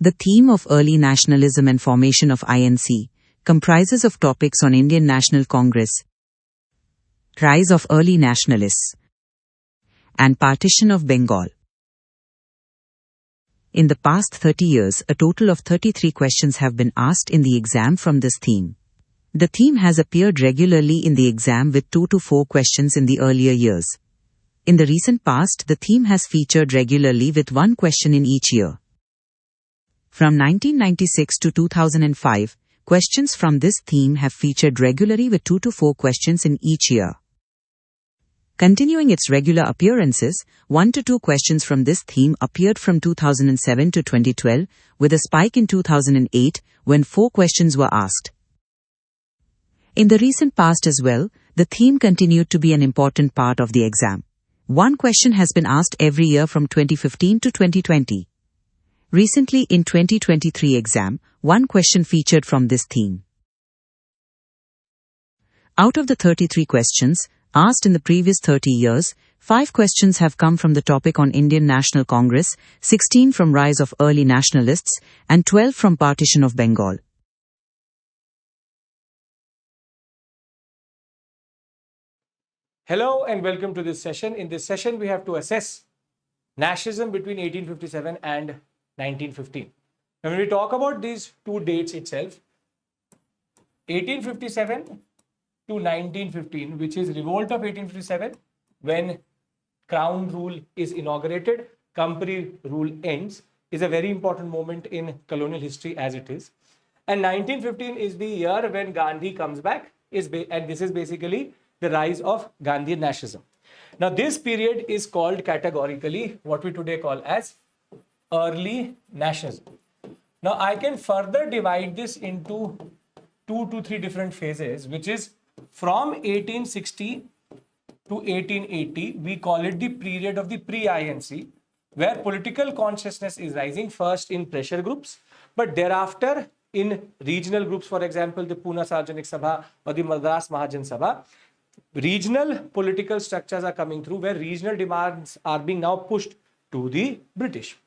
The theme of Early Nationalism and Formation of INC comprises of topics on Indian National Congress, Rise of Early Nationalists, and Partition of Bengal. In the past 30 years, a total of 33 questions have been asked in the exam from this theme. The theme has appeared regularly in the exam with 2 to 4 questions in the earlier years. In the recent past, the theme has featured regularly with 1 question in each year. From 1996 to 2005, questions from this theme have featured regularly with 2 to 4 questions in each year. Continuing its regular appearances, 1 to 2 questions from this theme appeared from 2007 to 2012, with a spike in 2008 when 4 questions were asked. In the recent past as well, the theme continued to be an important part of the exam. 1 question has been asked every year from 2015 to 2020. Recently, in 2023 exam, 1 question featured from this theme. Out of the 33 questions asked in the previous 30 years, 5 questions have come from the topic on Indian National Congress, 16 from Rise of Early Nationalists, and 12 from Partition of Bengal. Hello and welcome to this session. In this session, we have to assess nationalism between 1857 and 1915. Now, when we talk about these 2 dates itself, 1857 to 1915, which is Revolt of 1857, when Crown rule is inaugurated, Company rule ends, is a very important moment in colonial history as it is. And 1915 is the year when Gandhi comes back, and this is basically the rise of Gandhian nationalism. Now, this period is called categorically what we today call as Early Nationalism. Now, I can further divide this into 2 to 3 different phases, which is from 1860 to 1880, we call it the period of the pre-INC, where political consciousness is rising first in pressure groups, but thereafter in regional groups, for example, the Pune Sarjanik Sabha or the Madras Mahajan Sabha. Regional political structures are coming through where regional demands are being now pushed to the British.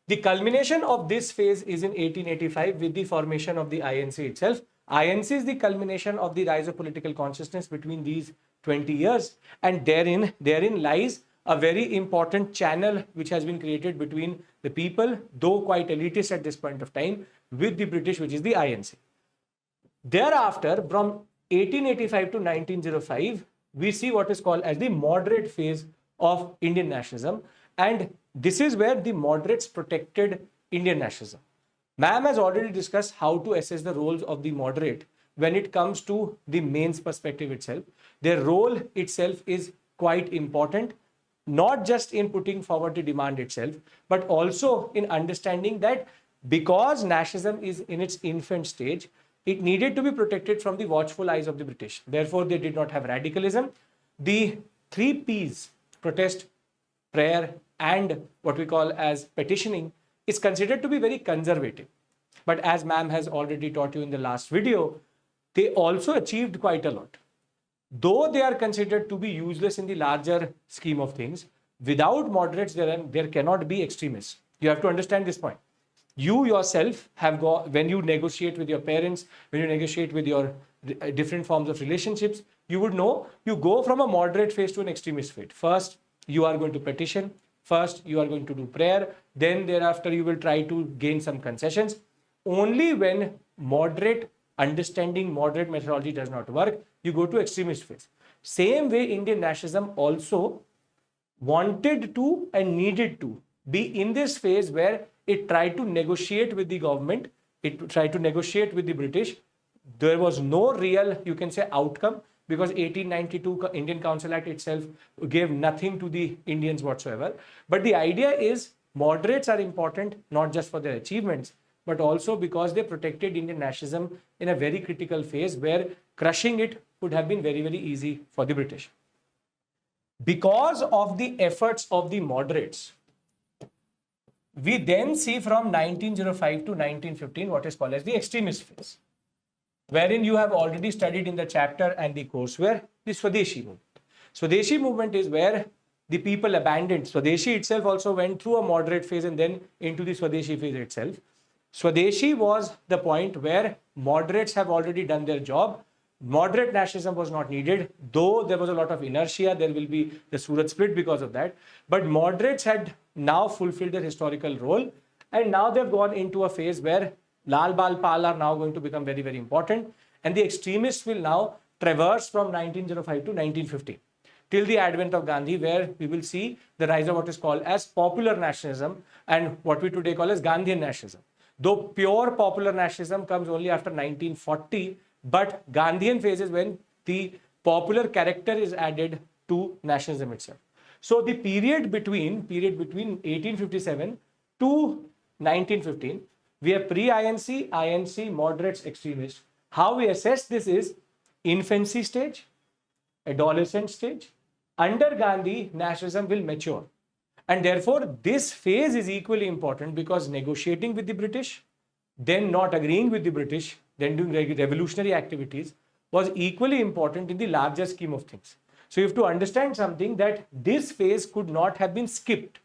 The culmination of this phase is in 1885 with the formation of the INC itself. INC is the culmination of the rise of political consciousness between these 20 years, and therein lies a very important channel which has been created between the people, though quite elitist at this point of time, with the British, which is the INC. Thereafter, from 1885 to 1905, we see what is called as the moderate phase of Indian nationalism, and this is where the moderates protected Indian nationalism. Ma'am has already discussed how to assess the roles of the moderate when it comes to the mains perspective itself. Their role itself is quite important, not just in putting forward the demand itself, but also in understanding that because nationalism is in its infant stage, it needed to be protected from the watchful eyes of the British. Therefore, they did not have radicalism. The 3 P's, protest, prayer, and what we call as petitioning, is considered to be very conservative. But as ma'am has already taught you in the last video, they also achieved quite a lot. Though they are considered to be useless in the larger scheme of things, without moderates, there cannot be extremists. You have to understand this point. You yourself have got, when you negotiate with your parents, when you negotiate with your different forms of relationships, you would know you go from a moderate phase to an extremist phase. First, you are going to petition. First, you are going to do prayer. Then thereafter, you will try to gain some concessions. Only when moderate understanding, moderate methodology does not work, you go to extremist phase. Same way, Indian nationalism also wanted to and needed to be in this phase where it tried to negotiate with the government, it tried to negotiate with the British. There was no real, you can say, outcome, because 1892 Indian Council Act itself gave nothing to the Indians whatsoever. But the idea is moderates are important not just for their achievements, but also because they protected Indian nationalism in a very critical phase where crushing it would have been very, very easy for the British. Because of the efforts of the moderates, we then see from 1905 to 1915 what is called as the extremist phase, wherein you have already studied in the chapter and the courseware the Swadeshi movement. Swadeshi movement is where the people abandoned. Swadeshi itself also went through a moderate phase and then into the Swadeshi phase itself. Swadeshi was the point where moderates have already done their job. Moderate nationalism was not needed, though there was a lot of inertia. There will be the Surat split because of that. But moderates had now fulfilled their historical role, and now they've gone into a phase where Lal Bal Pal are now going to become very, very important. And the extremists will now traverse from 1905 to 1915 till the advent of Gandhi, where we will see the rise of what is called as popular nationalism and what we today call as Gandhian nationalism. Though pure popular nationalism comes only after 1940, but Gandhian phase is when the popular character is added to nationalism itself. So the period between 1857 to 1915, we have pre-INC, INC, moderates, extremists. How we assess this is infancy stage, adolescent stage. Under Gandhi, nationalism will mature. And therefore, this phase is equally important because negotiating with the British, then not agreeing with the British, then doing revolutionary activities was equally important in the larger scheme of things. So you have to understand something, that this phase could not have been skipped.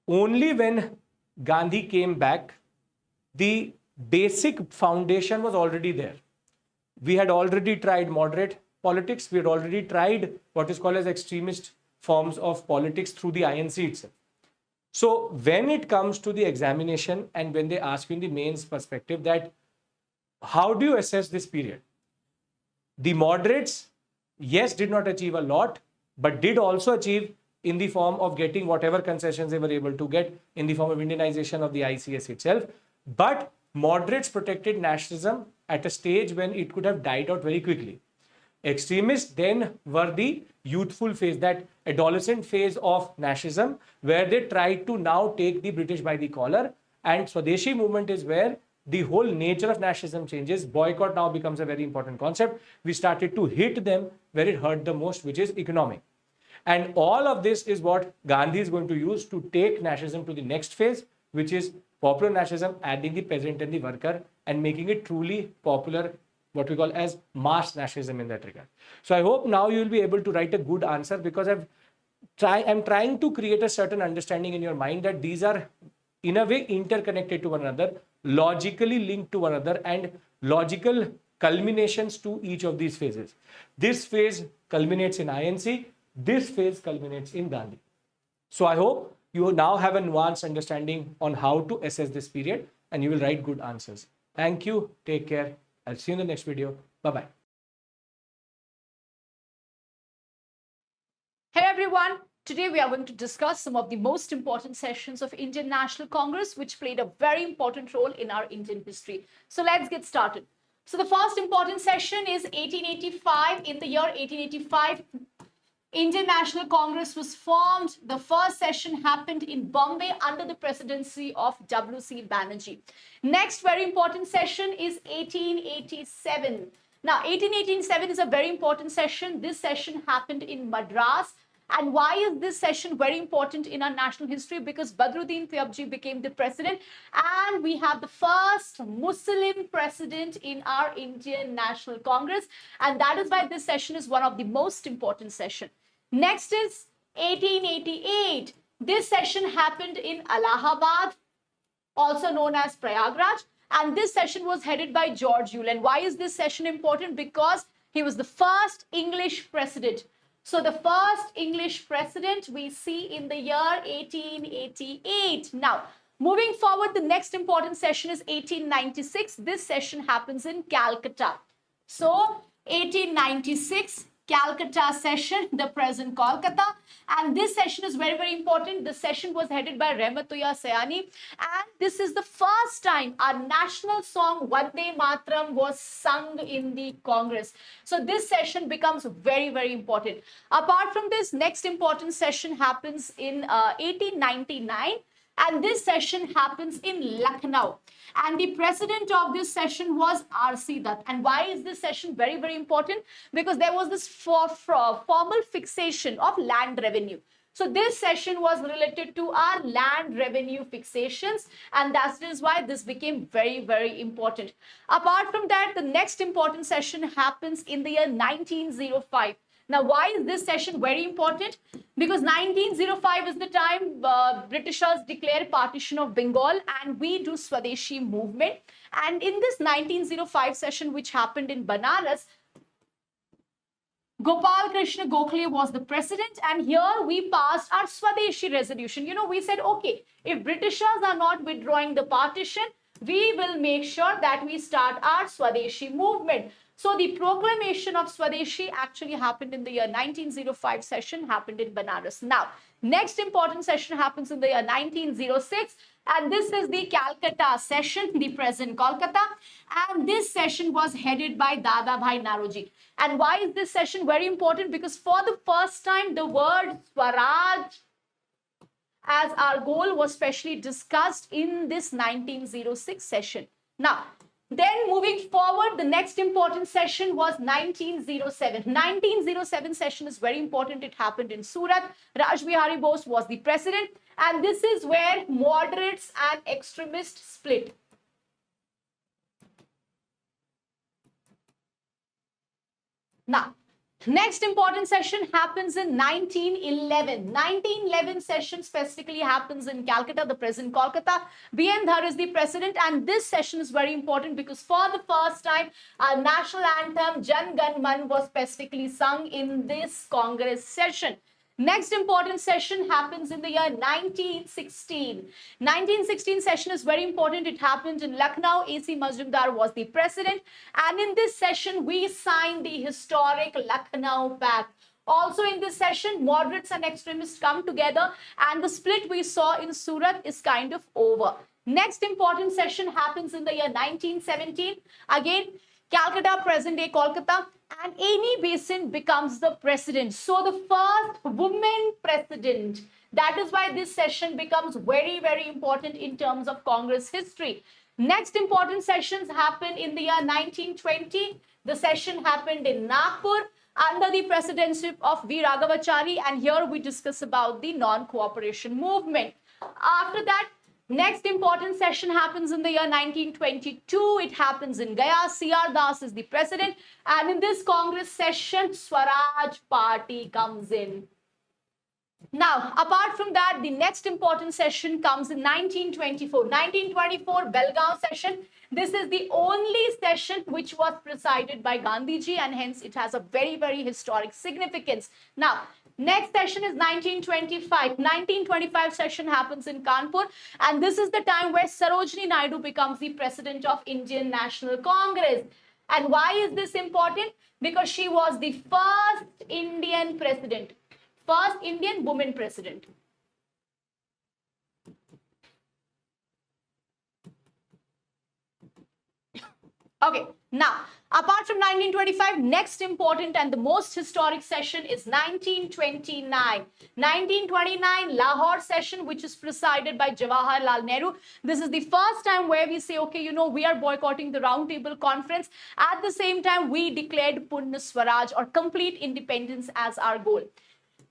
Only when Gandhi came back, the basic foundation was already there. We had already tried moderate politics. We had already tried what is called as extremist forms of politics through the INC itself. So when it comes to the examination and when they ask you in the mains perspective that how do you assess this period? The moderates, yes, did not achieve a lot, but did also achieve in the form of getting whatever concessions they were able to get in the form of Indianization of the ICS itself. But moderates protected nationalism at a stage when it could have died out very quickly. Extremists then were the youthful phase, that adolescent phase of nationalism, where they tried to now take the British by the collar. And Swadeshi movement is where the whole nature of nationalism changes. Boycott now becomes a very important concept. We started to hit them where it hurt the most, which is economic. And all of this is what Gandhi is going to use to take nationalism to the next phase, which is popular nationalism, adding the peasant and the worker and making it truly popular, what we call as mass nationalism in that regard. So I hope now you will be able to write a good answer, because I'm trying to create a certain understanding in your mind that these are in a way interconnected to one another, logically linked to one another, and logical culminations to each of these phases. This phase culminates in INC, this phase culminates in Gandhi. So I hope you now have a nuanced understanding on how to assess this period and you will write good answers. Thank you. Take care. I'll see you in the next video. Bye-bye. Hey everyone. Today we are going to discuss some of the most important sessions of Indian National Congress, which played a very important role in our Indian history. So let's get started. So the first important session is 1885. In the year 1885, Indian National Congress was formed. The first session happened in Bombay under the presidency of W.C. Banerjee. Next very important session is 1887. Now, 1887 is a very important session. This session happened in Madras. And why is this session very important in our national history? Because Badruddin Tayabji became the president, and we have the first Muslim president in our Indian National Congress. And that is why this session is one of the most important sessions. Next is 1888. This session happened in Allahabad, also known as Prayagraj. And this session was headed by George Yule. And why is this session important? Because he was the first English president. So the first English president we see in the year 1888. Now, moving forward, the next important session is 1896. This session happens in Calcutta. So 1896, Calcutta session, the present Kolkata. And this session is very, very important. The session was headed by Rahmatullahi Sayani. And this is the first time our national song Vande Matram was sung in the Congress. So this session becomes very, very important. Apart from this, next important session happens in 1899. And this session happens in Lucknow. And the president of this session was R.C. Dutt. And why is this session very, very important? Because there was this formal fixation of land revenue. So this session was related to our land revenue fixations, and that is why this became very, very important. Apart from that, the next important session happens in the year 1905. Now, why is this session very important? Because 1905 is the time Britishers declare partition of Bengal and we do Swadeshi movement. And in this 1905 session, which happened in Banaras, Gopal Krishna Gokhale was the president, and here we passed our Swadeshi resolution. You know, we said, okay, if Britishers are not withdrawing the partition, we will make sure that we start our Swadeshi movement. So the proclamation of Swadeshi actually happened in the year 1905 session, happened in Banaras. Now, next important session happens in the year 1906, and this is the Calcutta session, the present Kolkata, and this session was headed by Dadabhai Naoroji. And why is this session very important? Because for the first time, the word Swaraj as our goal was specially discussed in this 1906 session. Now, then moving forward, the next important session was 1907. 1907 session is very important. It happened in Surat. Raj Bihari Bose was the president. And this is where moderates and extremists split. Now, next important session happens in 1911. 1911 session specifically happens in Calcutta, the present Kolkata. B.N. Dhar is the president, and this session is very important because for the first time, our national anthem Jan Gan Man was specifically sung in this Congress session. Next important session happens in the year 1916. 1916 session is very important. It happened in Lucknow. A.C. Majumdar was the president. And in this session, we signed the historic Lucknow Pact. Also in this session, moderates and extremists come together, and the split we saw in Surat is kind of over. Next important session happens in the year 1917. Again, Calcutta, present-day Kolkata, and Amy Basin becomes the president. So the first woman president. That is why this session becomes very, very important in terms of Congress history. Next important sessions happen in the year 1920. The session happened in Nagpur under the presidency of V. Raghavachari, and here we discuss about the non-cooperation movement. After that, next important session happens in the year 1922. It happens in Gaya. C.R. Das is the president. And in this Congress session, Swaraj Party comes in. Now, apart from that, the next important session comes in 1924. 1924 Belgaum session. This is the only session which was presided by Gandhiji, and hence it has a very, very historic significance. Now, next session is 1925. 1925 session happens in Kanpur, and this is the time where Sarojini Naidu becomes the president of Indian National Congress. And why is this important? Because she was the first Indian president, first Indian woman president. Okay, now, apart from 1925, next important and the most historic session is 1929. 1929 Lahore session, which is presided by Jawaharlal Nehru. This is the first time where we say, okay, you know, we are boycotting the Round Table Conference. At the same time, we declared Purna Swaraj, or complete independence, as our goal.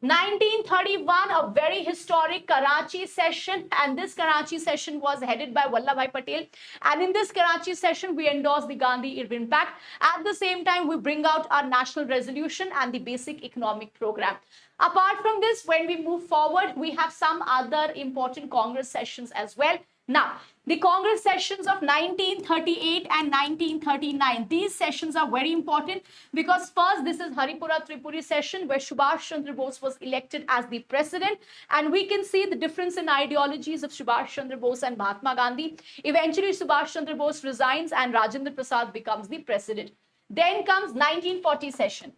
1931, a very historic Karachi session, and this Karachi session was headed by Vallabhbhai Patel. And in this Karachi session, we endorse the Gandhi-Irwin Pact. At the same time, we bring out our national resolution and the basic economic program. Apart from this, when we move forward, we have some other important Congress sessions as well. Now, the Congress sessions of 1938 and 1939, these sessions are very important because first, this is Haripura Tripuri session where Subhash Chandra Bose was elected as the president, and we can see the difference in ideologies of Subhash Chandra Bose and Mahatma Gandhi. Eventually, Subhash Chandra Bose resigns and Rajendra Prasad becomes the president. Then comes 1940 session.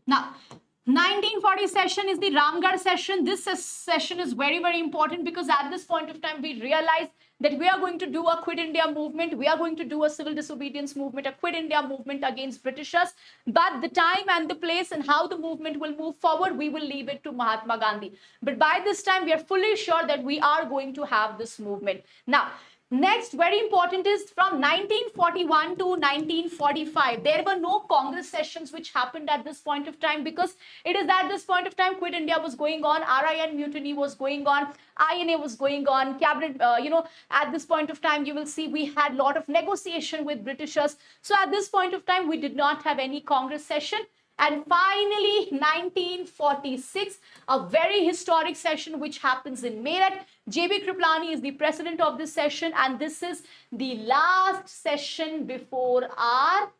Now, 1940 session is the Ramgarh session. This session is very, very important because at this point of time, we realize that we are going to do a Quit India movement. We are going to do a civil disobedience movement, a Quit India movement against Britishers. But the time and the place and how the movement will move forward, we will leave it to Mahatma Gandhi. But by this time, we are fully sure that we are going to have this movement. Now, Next, very important, is from 1941 to 1945. There were no Congress sessions which happened at this point of time, because it is at this point of time Quit India was going on, RIN mutiny was going on, INA was going on, cabinet, at this point of time you will see we had a lot of negotiation with Britishers. So at this point of time we did not have any Congress session. And finally, 1946, a very historic session which happens in Meerut. J.B. Kripalani is the president of this session, and this is the last session before our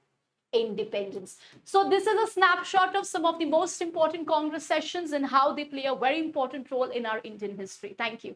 independence. So this is a snapshot of some of the most important Congress sessions and how they play a very important role in our Indian history. Thank you.